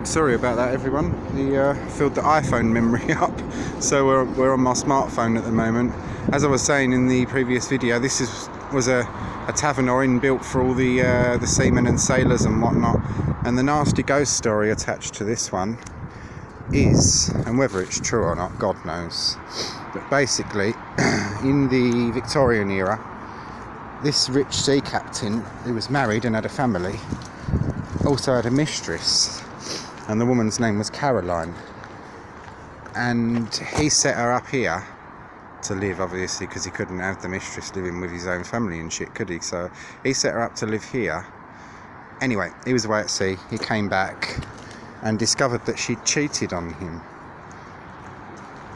Sorry about that, everyone. The filled the iPhone memory up, so we're on my smartphone at the moment. As I was saying in the previous video, this was a tavern or inn built for all the seamen and sailors and whatnot. And the nasty ghost story attached to this one is, and whether it's true or not, God knows. But basically, in the Victorian era, this rich sea captain, who was married and had a family, also had a mistress. And the woman's name was Caroline, and he set her up here to live, obviously, because he couldn't have the mistress living with his own family and shit, could he? So he set her up to live here. Anyway, he was away at sea. He came back and discovered that she'd cheated on him.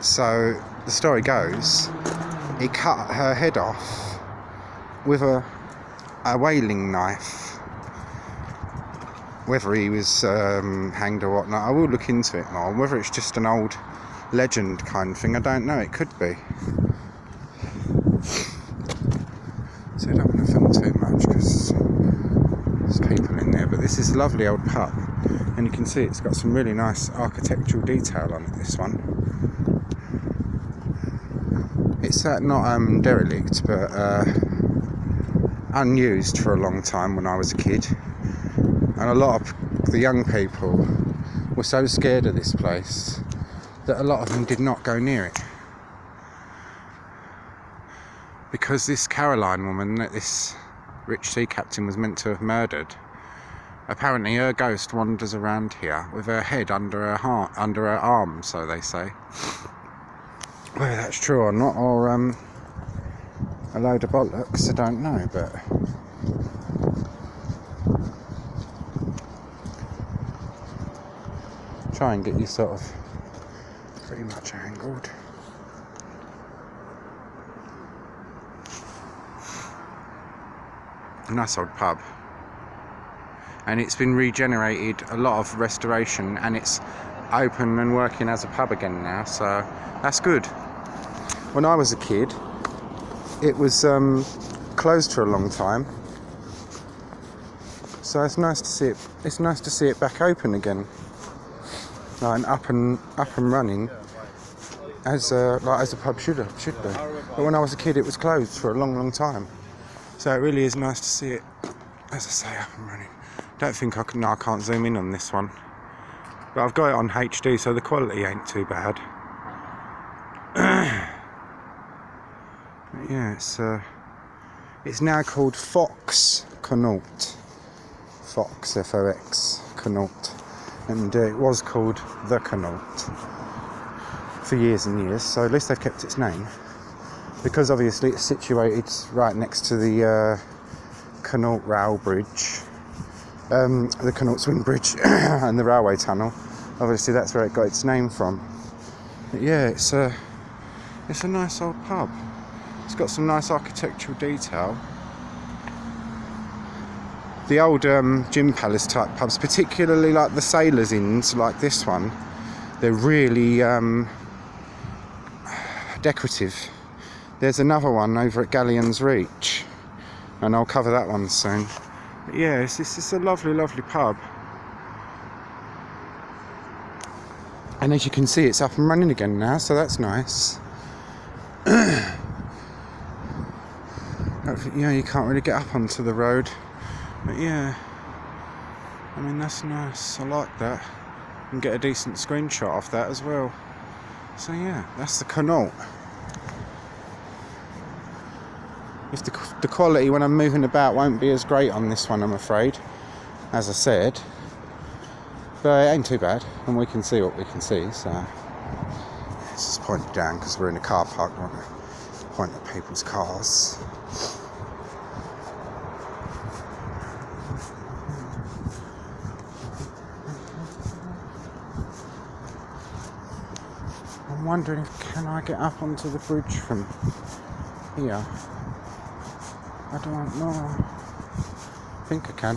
So the story goes, he cut her head off with a whaling knife. Whether he was hanged or whatnot, I will look into it more. Whether it's just an old legend kind of thing, I don't know. It could be. So I don't want to film too much because there's people in there. But this is a lovely old pub, and you can see it's got some really nice architectural detail on it. This one. It's not derelict, but unused for a long time when I was a kid. And a lot of the young people were so scared of this place that a lot of them did not go near it. Because this Caroline woman that this rich sea captain was meant to have murdered, apparently her ghost wanders around here with her head under her arm, so they say. Whether that's true or not, or a load of bollocks, I don't know, but try and get you sort of pretty much angled. A nice old pub, and it's been regenerated, a lot of restoration, and it's open and working as a pub again now, so that's good. When I was a kid, it was closed for a long time, so it's nice to see it. It's nice to see it back open again. And up and running as a pub should be. But when I was a kid, it was closed for a long time. So it really is nice to see it, as I say, up and running. Don't think I can. No, I can't zoom in on this one, but I've got it on HD, so the quality ain't too bad. But yeah, it's now called Fox Connaught. Fox, F-O-X, Connaught. And it was called the Connaught for years and years, so at least they've kept its name, because obviously it's situated right next to the Connaught Rail Bridge, the Connaught Swing Bridge and the railway tunnel. Obviously that's where it got its name from. But yeah, it's a nice old pub. It's got some nice architectural detail. The old gym palace type pubs, particularly like the sailors' inns, like this one, they're really decorative. There's another one over at Galleon's Reach, and I'll cover that one soon. But yeah, it's a lovely pub. And as you can see, it's up and running again now, so that's nice. You can't really get up onto the road. But yeah, I mean, that's nice. I like that. And get a decent screenshot off that as well. So yeah, that's the Connaught. If the quality when I'm moving about won't be as great on this one, I'm afraid, as I said. But it ain't too bad, and we can see what we can see, so. Let's just point it down because we're in a car park, I want to point at people's cars. I'm wondering, can I get up onto the bridge from here? I don't know. I think I can.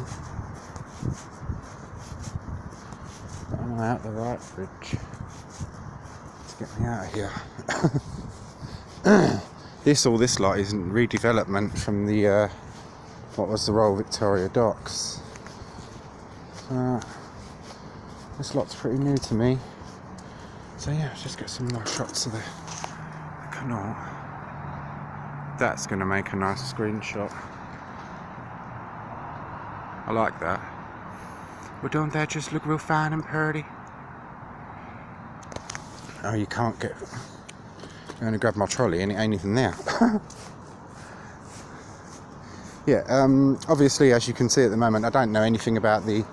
But am I out the right bridge? Let's get me out of here. This lot isn't redevelopment from the what was the Royal Victoria Docks. This lot's pretty new to me. So yeah, let's just get some more shots of the Connaught. That's going to make a nice screenshot. I like that. Well, don't that just look real fine and pretty? Oh, you can't get... I'm going to grab my trolley and it ain't even there. Yeah, obviously, as you can see at the moment, I don't know anything about the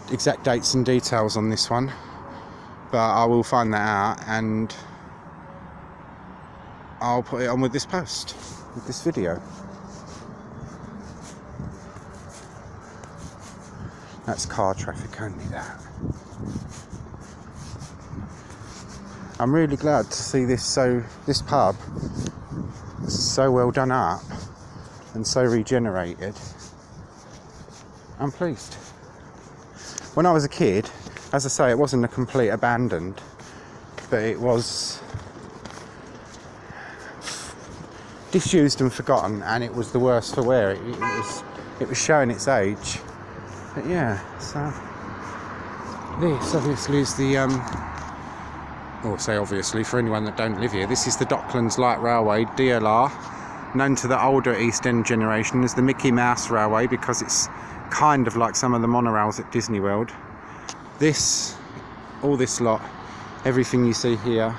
exact dates and details on this one, but I will find that out and I'll put it on with this post, with this video. That's car traffic, only that. I'm really glad to see this pub so well done up and so regenerated. I'm pleased. When I was a kid, as I say, it wasn't a complete abandoned, but it was disused and forgotten, and it was the worse for wear. It was showing its age. But yeah, so this obviously is the or say obviously for anyone that don't live here, this is the Docklands Light Railway, DLR, known to the older East End generation as the Mickey Mouse Railway because it's kind of like some of the monorails at Disney World. All this lot, everything you see here,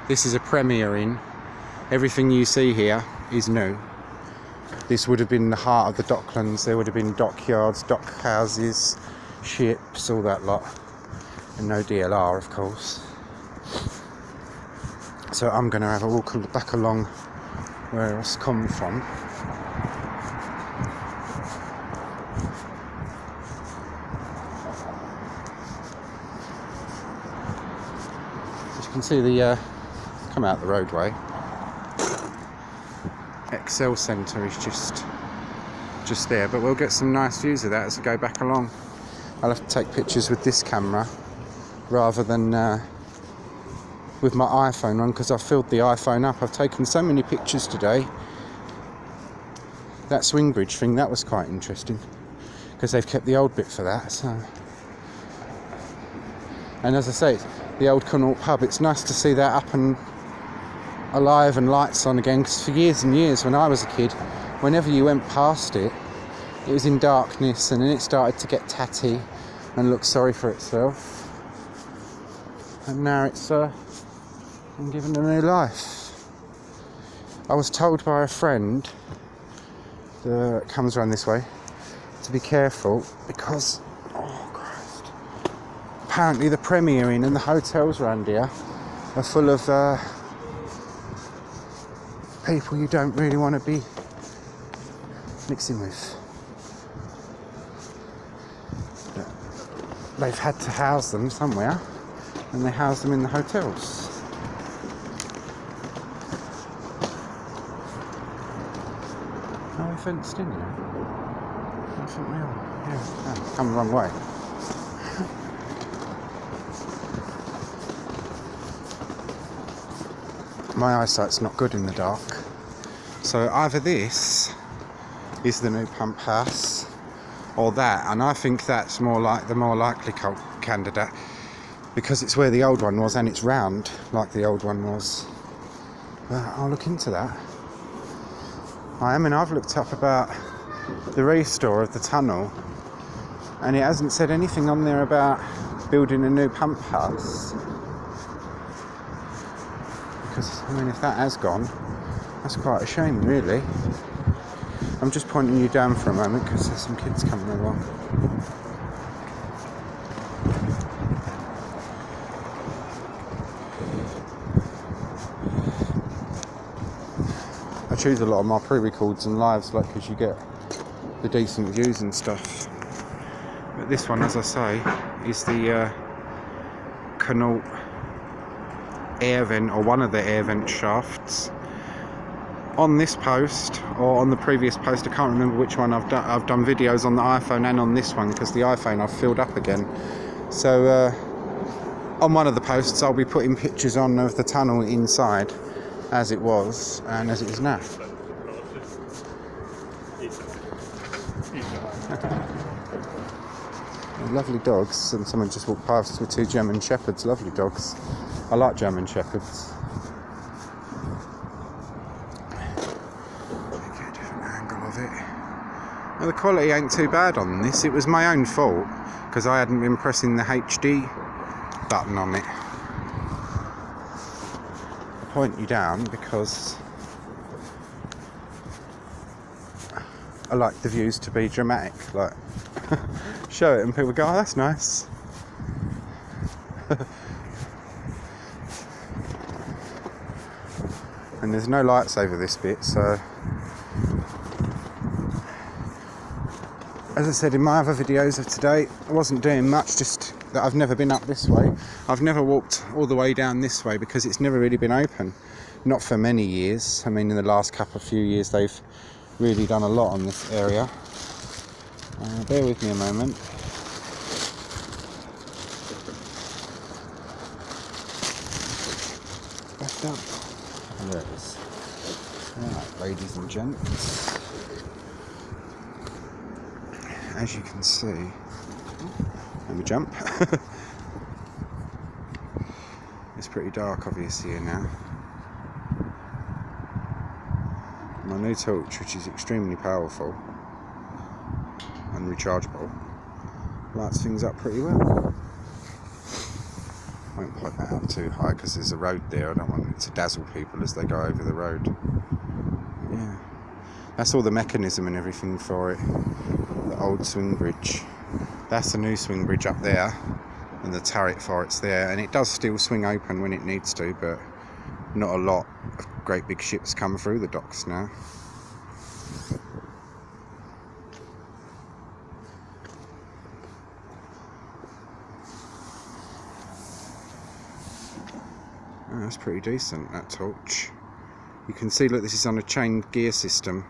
this is a Premier Inn. Everything you see here is new. This would have been the heart of the Docklands. There would have been dockyards, dock houses, ships, all that lot. And no DLR, of course. So I'm going to have a walk back along where it's come from. As you can see, the come out the roadway. Excel Centre is just there, but we'll get some nice views of that as we go back along. I'll have to take pictures with this camera rather than with my iPhone on, because I've filled the iPhone up. I've taken so many pictures today. That swing bridge thing, that was quite interesting because they've kept the old bit for that. So, and as I say, the old Connaught pub, it's nice to see that up and alive and lights on again, because for years and years when I was a kid, whenever you went past it, it was in darkness, and then it started to get tatty and look sorry for itself, and now it's been given a new life. I was told by a friend that comes around this way to be careful because, oh Christ, apparently the Premier Inn and the hotels around here are full of people you don't really want to be mixing with. They've had to house them somewhere, and they house them in the hotels. Are we fenced in here? I think we are. Yeah, oh, come the wrong way. My eyesight's not good in the dark, so either this is the new pump house or that, and I think that's more like the more likely candidate because it's where the old one was and it's round like the old one was. But I'll look into that. I've looked up about the restore of the tunnel, and it hasn't said anything on there about building a new pump house. Because, I mean, if that has gone, that's quite a shame, really. I'm just pointing you down for a moment because there's some kids coming along. I choose a lot of my pre-records and lives, like, because you get the decent views and stuff. But this one, as I say, is the Connaught air vent, or one of the air vent shafts. On this post, or on the previous post, I can't remember which one I've done videos on the iPhone and on this one, because the iPhone I've filled up again. So on one of the posts I'll be putting pictures on of the tunnel inside as it was and as it is now. Lovely dogs, and someone just walked past us with 2 German Shepherds. Lovely dogs. I like German Shepherds. Get a different angle of it. Well, the quality ain't too bad on this. It was my own fault because I hadn't been pressing the HD button on it. I point you down because I like the views to be dramatic, like show it and people go, oh, that's nice. And there's no lights over this bit, so as I said in my other videos of today, I wasn't doing much, just that I've never been up this way. I've never walked all the way down this way because it's never really been open. Not for many years. I mean, in the last few years they've really done a lot on this area. Bear with me a moment. Left up. There it is. Alright, ladies and gents. As you can see, let me jump. It's pretty dark obviously here now. My new torch, which is extremely powerful and rechargeable, lights things up pretty well. I won't point that out too high because there's a road there. I don't want it to dazzle people as they go over the road. Yeah, that's all the mechanism and everything for it. The old swing bridge. That's the new swing bridge up there, and the turret for it's there, and it does still swing open when it needs to, but not a lot of great big ships come through the docks now. Oh, that's pretty decent, that torch. You can see, look, this is on a chained gear system.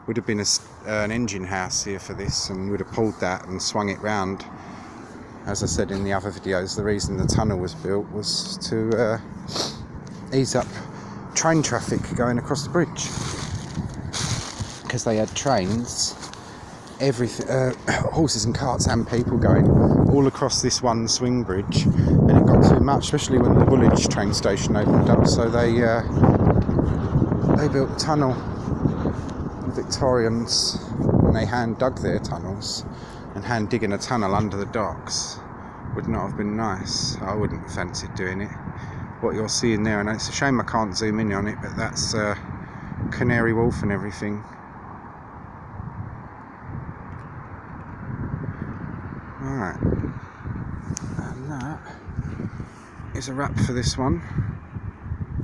Would have been an engine house here for this, and would have pulled that and swung it round. As I said in the other videos, the reason the tunnel was built was to ease up train traffic going across the bridge, because they had trains, horses and carts and people going all across this one swing bridge, and it got too much, especially when the Woolwich train station opened up, so they built a tunnel. The Victorians, when they hand dug their tunnels, and hand digging a tunnel under the docks would not have been nice. I wouldn't have fancied doing it. What you're seeing there, and it's a shame I can't zoom in on it, but that's Canary Wharf and everything. Alright, and that is a wrap for this one,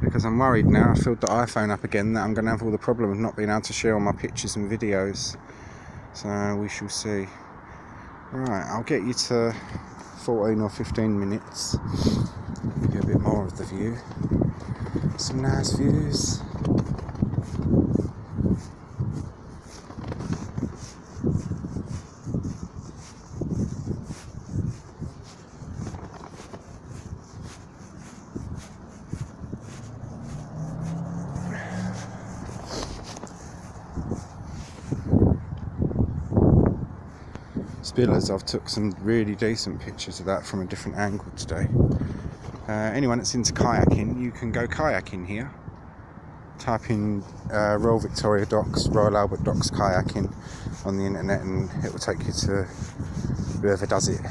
because I'm worried now. I filled the iPhone up again that I'm going to have all the problem of not being able to share all my pictures and videos, so we shall see. Right, I'll get you to 14 or 15 minutes, give you a bit more of the view. Some nice views. Spillers, I've took some really decent pictures of that from a different angle today. Anyone that's into kayaking, you can go kayaking here. Type in Royal Victoria Docks, Royal Albert Docks kayaking on the internet, and it will take you to whoever does it.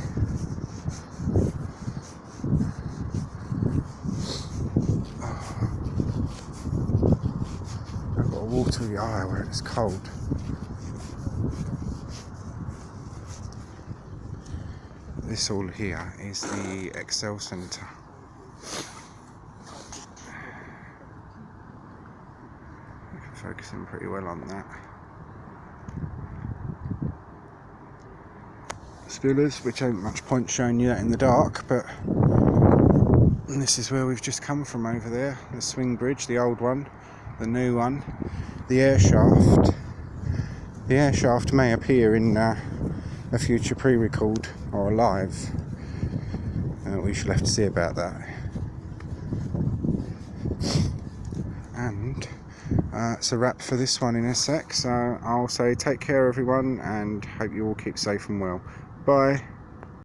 I've got a watery eye where it's cold. This all here is the Excel Centre. I can focus in pretty well on that. Spillers, which ain't much point showing you that in the dark, but this is where we've just come from over there. The swing bridge, the old one, the new one, the air shaft. The air shaft may appear in a future pre-record or a live. We shall have to see about that. And it's a wrap for this one in a sec, so I'll say take care everyone, and hope you all keep safe and well. Bye.